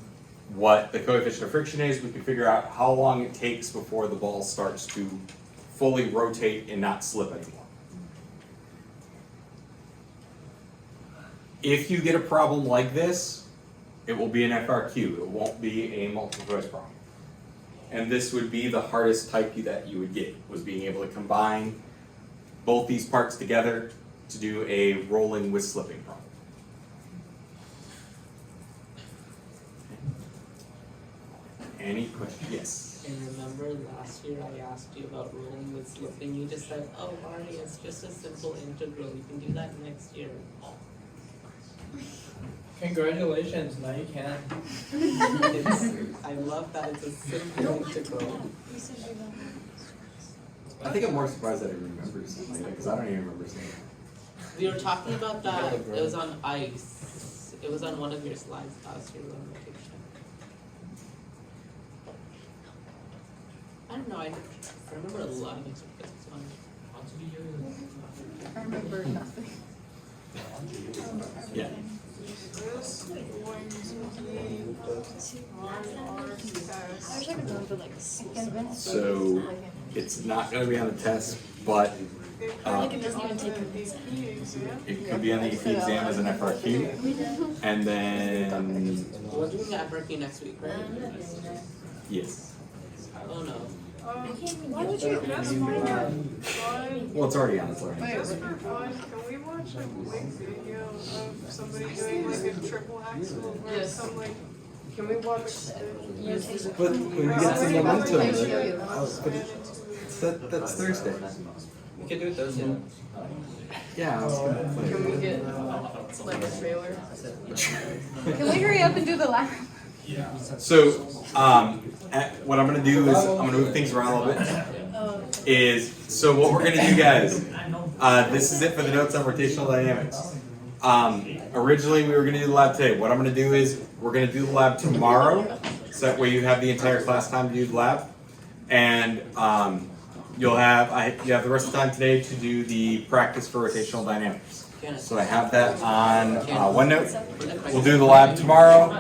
Speaker 1: what the coefficient of friction is, we can figure out how long it takes before the ball starts to fully rotate and not slip anymore. If you get a problem like this, it will be an FRQ, it won't be a multiple choice problem. And this would be the hardest type that you would get, was being able to combine both these parts together to do a rolling with slipping problem. Any questions? Yes.
Speaker 9: And remember last year I asked you about rolling with slipping, you just said, oh Barney, it's just a simple integral, you can do that next year.
Speaker 2: Congratulations, now you can.
Speaker 9: I love that it's a simple integral.
Speaker 1: I think I'm more surprised that I remember something like that, because I don't even remember saying it.
Speaker 9: We were talking about that, it was on ice. It was on one of your slides last year on rotation. I don't know, I remember a lot of it.
Speaker 4: I remember nothing.
Speaker 1: Yeah.
Speaker 6: This is going to be on our test.
Speaker 4: I wish I could remember like
Speaker 1: So it's not going to be on the test, but
Speaker 4: it doesn't even take
Speaker 6: The AP exam.
Speaker 1: it could be on the EP exam as an FRQ. And then,
Speaker 9: We're doing the FRQ next week, right?
Speaker 1: yes.
Speaker 9: Oh no.
Speaker 6: Why would you just for fun?
Speaker 1: Well, it's already on, it's already on.
Speaker 6: Just for fun, can we watch a quick video of somebody doing like a triple axel or
Speaker 9: Yes.
Speaker 6: some like?
Speaker 9: Can we watch?
Speaker 1: But when we get to the momentum, that's Thursday.
Speaker 9: We can do it Thursday.
Speaker 1: Yeah, I was going to play.
Speaker 9: Can we get like a trailer?
Speaker 7: Can we hurry up and do the lab?
Speaker 1: So, what I'm going to do is, I'm going to move things around a little bit. So what we're going to do, guys, this is it for the notes on rotational dynamics. Originally, we were going to do the lab today. What I'm going to do is, we're going to do the lab tomorrow, so that way you have the entire class time to do the lab. And you have the rest of the time today to do the practice for rotational dynamics. So I have that on OneNote. We'll do the lab tomorrow.